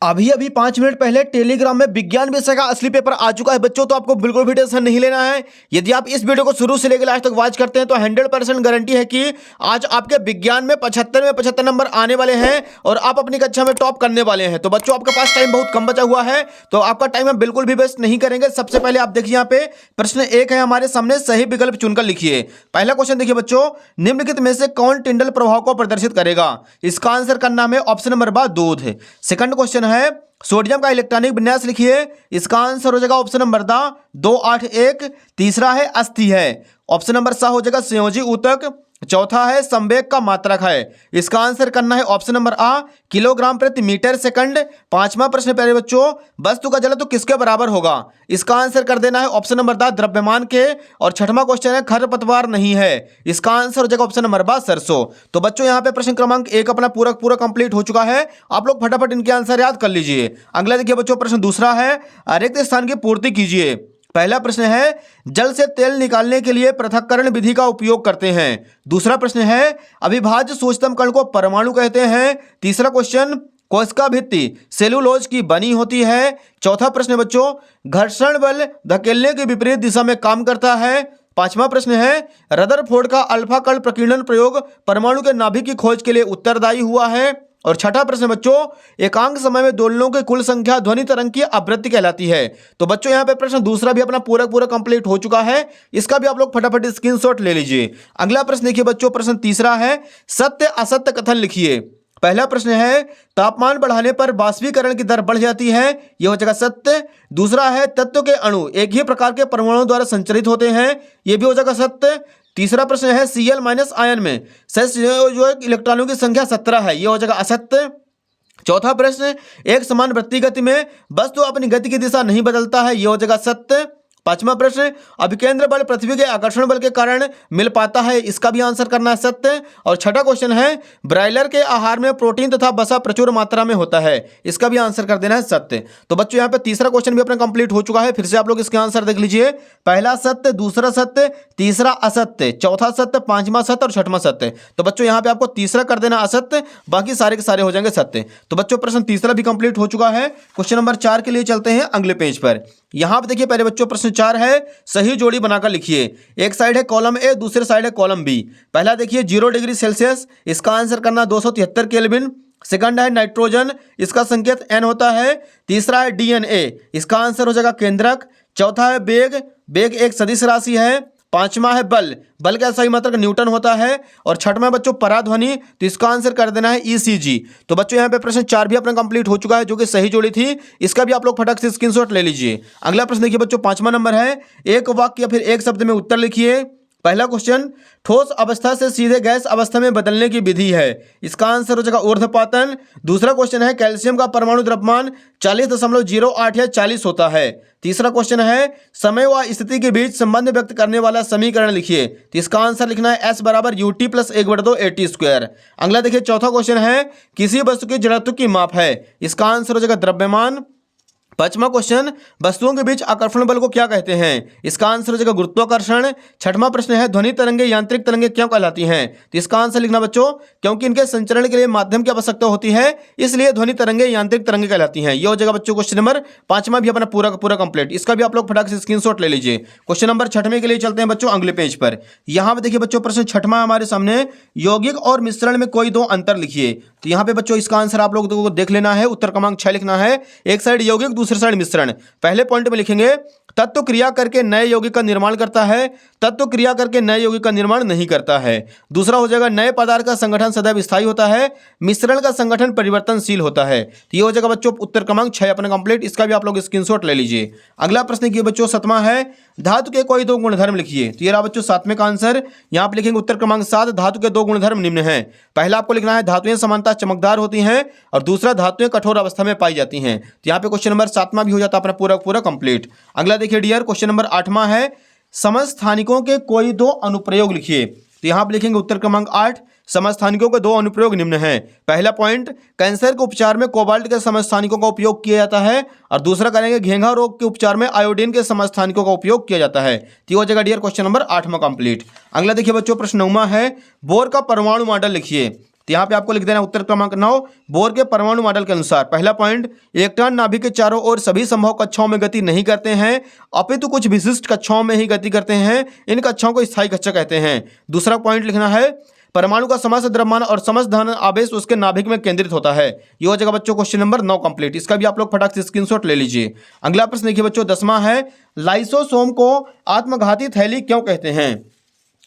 अभी अभी 5 मिनट पहले टेलीग्राम में विज्ञान विषय का असली पेपर आ चुका है बच्चों, तो आपको बिल्कुल भी टेंशन नहीं लेना है। यदि आप इस वीडियो को शुरू से लेकर लास्ट तक वॉच करते हैं तो 100% गारंटी है कि आज आपके विज्ञान में 75 नंबर आने वाले हैं और आप अपनी कक्षा में टॉप करने वाले हैं। तो बच्चों आपके पास टाइम बहुत कम बचा हुआ है, तो आपका टाइम हम बिल्कुल भी वेस्ट नहीं करेंगे। सबसे पहले आप देखिए यहाँ पे प्रश्न 1 है हमारे सामने, सही विकल्प चुनकर लिखिए। पहला क्वेश्चन देखिए बच्चों, निम्नलिखित में से कौन टिंडल प्रभाव को प्रदर्शित करेगा? इसका आंसर करना है ऑप्शन नंबर बा दूध। सेकंड क्वेश्चन है, सोडियम का इलेक्ट्रॉनिक विन्यास लिखिए। इसका आंसर हो जाएगा ऑप्शन नंबर दा 281। तीसरा है अस्थि है, ऑप्शन नंबर सा हो जाएगा संयोजी ऊतक। चौथा है संवेग का मात्रक है, इसका आंसर करना है ऑप्शन नंबर आ किलोग्राम प्रति मीटर सेकंड। पांचवा प्रश्न प्यारे बच्चों, वस्तु का जलत्व किसके बराबर होगा? इसका आंसर कर देना है ऑप्शन नंबर दा द्रव्यमान के। और छठवां क्वेश्चन है, खरपतवार नहीं है, इसका आंसर हो जाएगा ऑप्शन नंबर बा सरसों। तो बच्चों यहाँ पे प्रश्न क्रमांक 1 अपना पूरा कंप्लीट हो चुका है। आप लोग फटाफट इनके आंसर याद कर लीजिए। अगला देखिए बच्चों, प्रश्न दूसरा है, रिक्त स्थान की पूर्ति कीजिए। पहला प्रश्न है, जल से तेल निकालने के लिए पृथक्करण विधि का उपयोग करते हैं। दूसरा प्रश्न है, अविभाज्य सूक्ष्मतम कण को परमाणु कहते हैं। तीसरा क्वेश्चन, कोशिका भित्ति सेलुलोज की बनी होती है। चौथा प्रश्न बच्चों, घर्षण बल धकेलने के विपरीत दिशा में काम करता है। पांचवा प्रश्न है, रदरफोर्ड का अल्फा कण प्रकीर्णन प्रयोग परमाणु के नाभिक की खोज के लिए उत्तरदायी हुआ है। और छठा प्रश्न बच्चों, एकांक समय में दोलनों की कुल संख्या ध्वनि तरंग की आवृत्ति कहलाती है। तो बच्चों यहाँ पे प्रश्न दूसरा भी अपना पूरा कंप्लीट हो चुका है, इसका भी आप लोग फटाफट स्क्रीनशॉट ले लीजिए। अगला प्रश्न देखिए बच्चों, प्रश्न तीसरा है, सत्य असत्य कथन लिखिए। पहला प्रश्न है, तापमान बढ़ाने पर बाष्पीकरण की दर बढ़ जाती है, यह हो जाएगा सत्य। दूसरा है, तत्व के अणु एक ही प्रकार के परमाणुओं द्वारा संचरित होते हैं, यह भी हो जाएगा सत्य। तीसरा प्रश्न है, Cl- आयन में जो इलेक्ट्रॉनों की संख्या 17 है, यह हो जाएगा असत्य। चौथा प्रश्न, एक समान वृत्तीय गति में वस्तु अपनी गति की दिशा नहीं बदलता है, यह हो जाएगा सत्य। पांचवा प्रश्न, अभिकेंद्र बल पृथ्वी के आकर्षण बल के कारण मिल पाता है, इसका भी आंसर करना है सत्य। और छठा क्वेश्चन है, ब्रायलर के आहार में प्रोटीन तथा वसा प्रचुर मात्रा में होता है, इसका भी आंसर कर देना है सत्य। तो बच्चों यहाँ पे तीसरा क्वेश्चन भी अपना कंप्लीट हो चुका है, फिर से आप लोग इसके आंसर देख लीजिए। पहला सत्य, दूसरा सत्य, तीसरा असत्य, चौथा सत्य, पांचवा सत्य और छठवां सत्य। तो बच्चों यहाँ पे आपको तीसरा कर देना असत्य, बाकी सारे के सारे हो जाएंगे सत्य। तो बच्चों प्रश्न तीसरा भी कंप्लीट हो चुका है। क्वेश्चन नंबर 4 के लिए चलते हैं अगले पेज पर। यहां पे देखिए पहले बच्चों प्रश्न 4 है, सही जोड़ी बनाकर लिखिए। एक साइड है कॉलम ए, दूसरे साइड है कॉलम बी। पहला देखिए 0 डिग्री सेल्सियस, इसका आंसर करना 273 केल्विन। सेकंड है नाइट्रोजन, इसका संकेत N होता है। तीसरा है DNA, इसका आंसर हो जाएगा केंद्रक। चौथा है वेग, वेग एक सदिश राशि है। पांचवा है बल, बल का सही मात्रक न्यूटन होता है। और छठवां बच्चों पराध्वनि, तो इसका आंसर कर देना है ECG। तो बच्चों यहाँ पे प्रश्न 4 भी अपना कंप्लीट हो चुका है, जो कि सही जोड़ी थी, इसका भी आप लोग फटाक से स्क्रीनशॉट ले लीजिए। अगला प्रश्न देखिए बच्चों, 5वां नंबर है, एक वाक्य या फिर एक शब्द में उत्तर लिखिए। पहला क्वेश्चन, ठोस अवस्था से सीधे गैस अवस्था में बदलने की विधि है, इसका आंसर हो जाएगा ऊर्ध्वपातन। दूसरा क्वेश्चन है, कैल्शियम का परमाणु द्रव्यमान 40.08 या 40 होता है। तीसरा क्वेश्चन है, समय व स्थिति के बीच संबंध व्यक्त करने वाला समीकरण लिखिए, तो इसका आंसर लिखना है S = UT + 1/2 AT²। अगला देखिए चौथा क्वेश्चन है, किसी वस्तु की जड़त्व की माप है, इसका आंसर हो जाएगा द्रव्यमान। पांचवा क्वेश्चन, वस्तुओं के बीच आकर्षण बल को क्या कहते हैं, इसका आंसर हो जाएगा गुरुत्वाकर्षण। छठवां प्रश्न है, ध्वनि तरंगे यांत्रिक तरंगे क्यों कहलाती हैं, तो इसका आंसर लिखना बच्चों, क्योंकि इनके संचरण के लिए माध्यम की आवश्यकता होती है, इसलिए ध्वनि तरंगे यांत्रिक तरंगे कहलाती हैं। यह हो जाएगा बच्चों क्वेश्चन नंबर 5वां भी अपना पूरा कंप्लीट, इसका भी आप लोग फटाक से स्क्रीनशॉट ले लीजिए। क्वेश्चन नंबर 6वें के लिए चलते हैं बच्चों अगले पेज पर। यहाँ पे देखिए बच्चों प्रश्न 6वां हमारे सामने, यौगिक और मिश्रण में कोई 2 अंतर लिखिए। तो यहाँ पे बच्चों इसका आंसर आप लोगों को देख लेना है, उत्तर क्रमांक 6 लिखना है। एक साइड यौगिक, दूसरी साइड मिश्रण। पहले पॉइंट में लिखेंगे, तत्व क्रिया करके नए यौगिक का निर्माण करता है, तत्व क्रिया करके नए यौगिक का निर्माण नहीं करता है। दूसरा हो जाएगा, नए पदार्थ का संगठन सदैव स्थायी होता है, मिश्रण का संगठन परिवर्तनशील होता है। तो ये हो जाएगा बच्चों उत्तर क्रमांक 6 अपना कंप्लीट, इसका भी आप लोग स्क्रीनशॉट ले लीजिए। अगला प्रश्न की बच्चों 7वां है, धातु के कोई 2 गुणधर्म लिखिए। तो ये रहा बच्चों 7वें का आंसर। यहाँ पे लिखेंगे उत्तर क्रमांक 7, धातु के 2 गुणधर्म निम्न हैं। पहला आपको लिखना है, धातुएं समानता चमकदार होती हैं, और दूसरा धातुएं कठोर अवस्था में पाई जाती हैं। तो यहाँ पे क्वेश्चन नंबर 7वां भी हो जाता है अपना पूरा कंप्लीट। अगला देखिए डियर, क्वेश्चन नंबर 8वां है, समस्थानिकों के कोई 2 अनुप्रयोग लिखिए। तो यहाँ पे लिखेंगे उत्तर क्रमांक 8, समस्थानिकों के 2 अनुप्रयोग निम्न हैं। पहला पॉइंट, कैंसर के उपचार में कोबाल्ट के समस्थानिकों का उपयोग किया जाता है, और दूसरा करेंगे घेंघा रोग के उपचार में आयोडीन के समस्थानिकों का उपयोग किया जाता है। तो हो जाएगा डियर क्वेश्चन नंबर 8वां कंप्लीट। अगला देखिए बच्चों प्रश्न 9वां है, बोर का परमाणु मॉडल लिखिए। तो यहाँ पे आपको लिख देना उत्तर क्रमांक 9। बोर के परमाणु मॉडल के अनुसार पहला पॉइंट, इलेक्ट्रॉन नाभिक के चारों ओर सभी संभव कक्षाओं में गति नहीं करते हैं, अपितु कुछ विशिष्ट कक्षाओं में ही गति करते हैं। इन कक्षाओं को स्थायी कक्षा कहते हैं। दूसरा पॉइंट लिखना है, परमाणु का समस्त द्रव्यमान और समस्त धन आवेश उसके नाभिक में केंद्रित होता है। ये हो जाएगा बच्चों क्वेश्चन नंबर 9 कंप्लीट। इसका भी आप लोग फटाक से स्क्रीनशॉट ले लीजिए। अगला प्रश्न देखिए बच्चों 10वां है, लाइसोसोम को आत्मघाती थैली क्यों कहते हैं?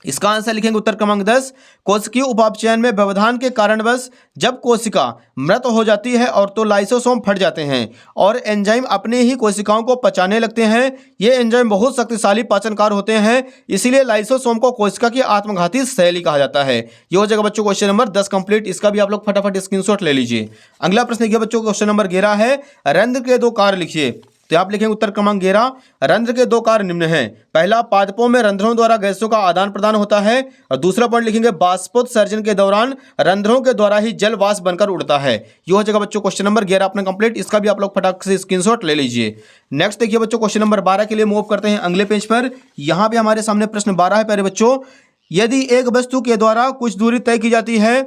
इसका आंसर लिखेंगे उत्तर क्रमांक 10, कोशिकीय उपापचयन में व्यवधान के कारणवश जब कोशिका मृत हो जाती है और तो लाइसोसोम फट जाते हैं और एंजाइम अपने ही कोशिकाओं को पचाने लगते हैं। ये एंजाइम बहुत शक्तिशाली पाचनकार होते हैं, इसीलिए लाइसोसोम को कोशिका की आत्मघाती शैली कहा जाता है। ये हो जाएगा बच्चों क्वेश्चन नंबर 10 कंप्लीट। इसका भी आप लोग फटाफट स्क्रीनशॉट ले लीजिए। अगला प्रश्न देखिए बच्चों क्वेश्चन नंबर 11 है, रंध्र के 2 कार्य लिखिए। तो आप लिखेंगे उत्तर क्रमांक 11, रंध्र के 2 कार्य निम्न हैं। पहला, पादपों में रंध्रों द्वारा गैसों का आदान प्रदान होता है। और दूसरा पॉइंट लिखेंगे, बाष्पोत्सर्जन के दौरान रंध्रों के द्वारा ही जल वाष्प बनकर उड़ता है। ये हो जाएगा बच्चों क्वेश्चन नंबर 11 अपना कंप्लीट। इसका भी आप लोग फटाक से स्क्रीनशॉट ले लीजिए। नेक्स्ट देखिए बच्चों क्वेश्चन नंबर 12 के लिए मूव करते हैं अगले पेज पर। यहाँ पे हमारे सामने प्रश्न 12 है। पहले बच्चों, यदि एक वस्तु के द्वारा कुछ दूरी तय की जाती है,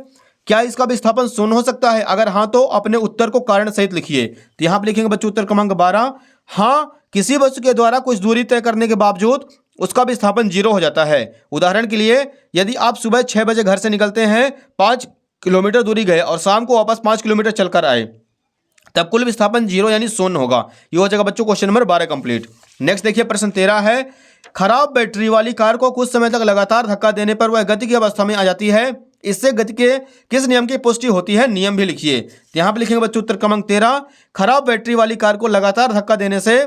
क्या इसका विस्थापन शून्य हो सकता है? अगर हाँ तो अपने उत्तर को कारण सहित लिखिए। तो यहाँ पे लिखेंगे बच्चों उत्तर क्रमांक 12, हाँ, किसी वस्तु के द्वारा कुछ दूरी तय करने के बावजूद उसका विस्थापन 0 हो जाता है। उदाहरण के लिए, यदि आप सुबह 6 बजे घर से निकलते हैं, 5 किलोमीटर दूरी गए और शाम को वापस 5 किलोमीटर चलकर आए, तब कुल विस्थापन 0 यानी शून्य होगा। ये हो जाएगा बच्चों क्वेश्चन नंबर 12 कंप्लीट। नेक्स्ट देखिए प्रश्न 13 है, खराब बैटरी वाली कार को कुछ समय तक लगातार धक्का देने पर वह गति की अवस्था में आ जाती है। इससे गति के किस नियम की पुष्टि होती है? नियम भी लिखिए। यहाँ पे लिखेंगे बच्चों उत्तर क्रमांक 13, खराब बैटरी वाली कार को लगातार धक्का देने से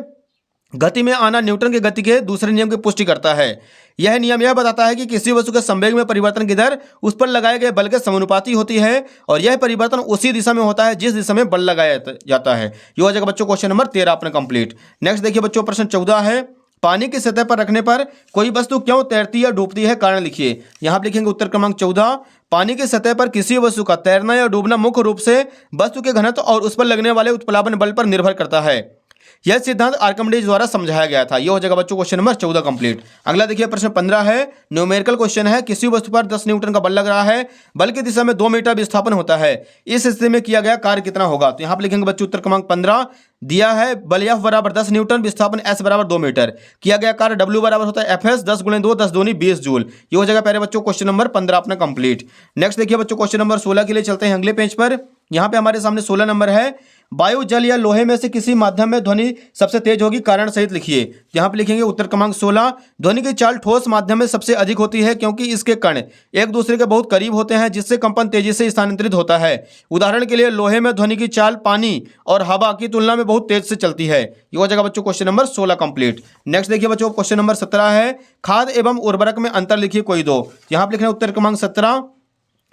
गति में आना न्यूटन के गति के दूसरे नियम की पुष्टि करता है। यह नियम यह बताता है कि किसी वस्तु के संवेग में परिवर्तन की दर उस पर लगाए गए बल के समानुपाती होती है और यह परिवर्तन उसी दिशा में होता है जिस दिशा में बल लगाया जाता है। ये हो जाएगा बच्चों क्वेश्चन नंबर 13 अपना कंप्लीट। नेक्स्ट देखिए बच्चों प्रश्न 14 है, पानी की सतह पर रखने पर कोई वस्तु क्यों तैरती या डूबती है? कारण लिखिए। यहाँ पे लिखेंगे उत्तर क्रमांक 14, पानी की सतह पर किसी वस्तु का तैरना या डूबना मुख्य रूप से वस्तु के घनत्व और उस पर लगने वाले उत्प्लावन बल पर निर्भर करता है। यह सिद्धांत आर्किमिडीज द्वारा समझाया गया था। यह हो जाएगा बच्चों क्वेश्चन नंबर 14 कंप्लीट। अगला देखिए प्रश्न 15 है, न्यूमेरिकल क्वेश्चन है, किसी वस्तु पर 10 न्यूटन का बल लग रहा है, बल की दिशा में 2 मीटर विस्थापन होता है, इस स्थिति में किया गया कार्य कितना होगा? तो यहाँ पर लिखेंगे बच्चों उत्तर क्रमांक 15, दिया है बल F बराबर 10 न्यूटन, विस्थापन S बराबर 2 मीटर, किया गया कार्य W बराबर होता है FS 10 × 2 10 दूनी 20 जूल। ये हो जाएगा पहले बच्चों क्वेश्चन नंबर 15 अपना कंप्लीट। नेक्स्ट देखिए बच्चों क्वेश्चन नंबर 16 के लिए चलते हैं अगले पेज पर। यहाँ पे हमारे सामने 16 नंबर है, वायु, जल या लोहे में से किसी माध्यम में ध्वनि सबसे तेज होगी, कारण सहित लिखिए। यहाँ पे लिखेंगे उत्तर क्रमांक 16, ध्वनि की चाल ठोस माध्यम में सबसे अधिक होती है क्योंकि इसके कण एक दूसरे के बहुत करीब होते हैं जिससे कंपन तेजी से स्थानांतरित होता है। उदाहरण के लिए, लोहे में ध्वनि की चाल पानी और हवा की तुलना में बहुत तेज से चलती है। ये हो जाएगा बच्चों क्वेश्चन नंबर 16 कंप्लीट। नेक्स्ट देखिए बच्चों क्वेश्चन नंबर 17 है, खाद एवं उर्वरक में अंतर लिखिए कोई दो। यहाँ पे लिखना उत्तर क्रमांक 17,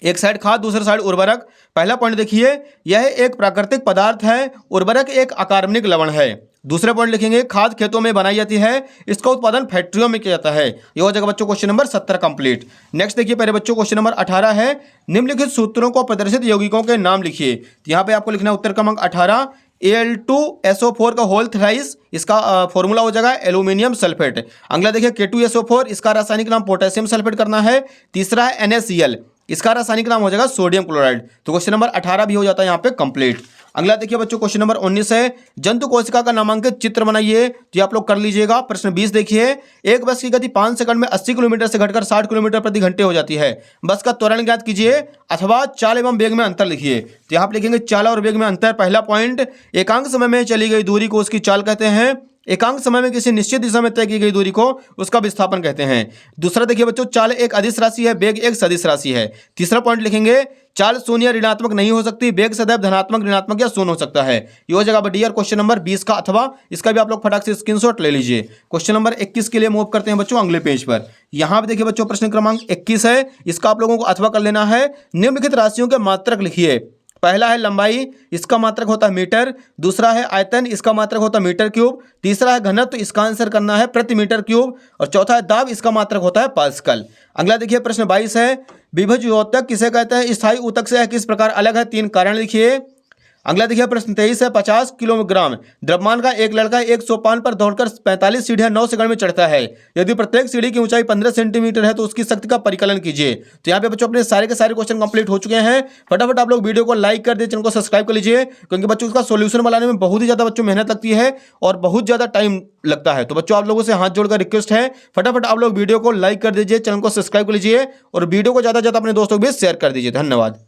एक साइड खाद दूसरी साइड उर्वरक। पहला पॉइंट देखिए, यह एक प्राकृतिक पदार्थ है, उर्वरक एक अकार्बनिक लवण है। दूसरे पॉइंट लिखेंगे, खाद खेतों में बनाई जाती है, इसका उत्पादन फैक्ट्रियों में किया जाता है। ये हो जाएगा बच्चों क्वेश्चन नंबर 17 कंप्लीट। नेक्स्ट देखिए पहले बच्चों क्वेश्चन नंबर 18 है, निम्नलिखित सूत्रों को प्रदर्शित यौगिकों के नाम लिखिए। यहाँ पे आपको लिखना उत्तर क्रमांक 18, Al2SO4 का होल थ्राइस, इसका फॉर्मूला हो जाएगा एल्यूमिनियम सल्फेट। अगला देखिए K2SO4, इसका रासायनिक नाम पोटेशियम सल्फेट करना है। तीसरा है NaCl, इसका रासायनिक नाम हो जाएगा सोडियम क्लोराइड। तो क्वेश्चन नंबर 18 भी हो जाता है यहाँ पे कंप्लीट। अगला देखिए बच्चों क्वेश्चन नंबर 19 है, जंतु कोशिका का नामांकित चित्र बनाइए। तो आप लोग कर लीजिएगा। प्रश्न 20 देखिए, एक बस की गति 5 सेकंड में 80 किलोमीटर से घटकर 60 किलोमीटर प्रति घंटे हो जाती है। बस का त्वरण ज्ञात कीजिए अथवा चाल एवं वेग में अंतर लिखिए। तो यहाँ पे लिखेंगे चाल और वेग में अंतर। पहला पॉइंट, एकांक समय में चली गई दूरी को उसकी चाल कहते हैं, एकांक समय में किसी निश्चित दिशा में तय की गई दूरी को उसका विस्थापन कहते हैं। दूसरा देखिए बच्चों, चाल एक अदिश राशि है, वेग एक सदिश राशि है। तीसरा पॉइंट लिखेंगे, चाल शून्य या ऋणात्मक नहीं हो सकती, वेग सदैव धनात्मक, ऋणात्मक या शून्य हो सकता है। ये हो जाएगा डियर क्वेश्चन नंबर 20 का, अथवा इसका भी आप लोग फटाक से स्क्रीनशॉट ले लीजिए। क्वेश्चन नंबर 21 के लिए मूव करते हैं बच्चों अगले पेज पर। यहाँ पे देखिए बच्चों प्रश्न क्रमांक 21 है, इसका आप लोगों को अथवा कर लेना है। निम्नलिखित राशियों के मात्रक लिखिए। पहला है लंबाई, इसका मात्रक होता है मीटर। दूसरा है आयतन, इसका मात्रक होता है मीटर क्यूब। तीसरा है घनत्व, इसका आंसर करना है प्रति मीटर क्यूब। और चौथा है दाब, इसका मात्रक होता है पास्कल। अगला देखिए प्रश्न 22 है, विभज्योतक किसे कहते हैं? स्थायी ऊतक से किस प्रकार अलग है? 3 कारण लिखिए। अगला देखिए प्रश्न 23 है। 50 किलोग्राम द्रव्यमान का एक लड़का एक सोपान पर दौड़कर 45 सीढ़ियां 9 सेकंड में चढ़ता है। यदि प्रत्येक सीढ़ी की ऊंचाई 15 सेंटीमीटर है तो उसकी शक्ति का परिकलन कीजिए। तो यहाँ पे बच्चों अपने सारे के सारे क्वेश्चन कंप्लीट हो चुके हैं। फटाफट आप लोग वीडियो को लाइक कर दे, चैनल को सब्सक्राइब कर लीजिए, क्योंकि बच्चों इसका सोल्यूशन बनाने में बहुत ही ज्यादा बच्चों मेहनत लगती है और बहुत ज्यादा टाइम लगता है। तो बच्चों आप लोगों से हाथ जोड़कर रिक्वेस्ट है, फटाफट आप लोग वीडियो को लाइक कर दीजिए, चैनल को सब्सक्राइब कर लीजिए और वीडियो को ज्यादा से ज्यादा अपने दोस्तों के बीच शेयर कर दीजिए। धन्यवाद।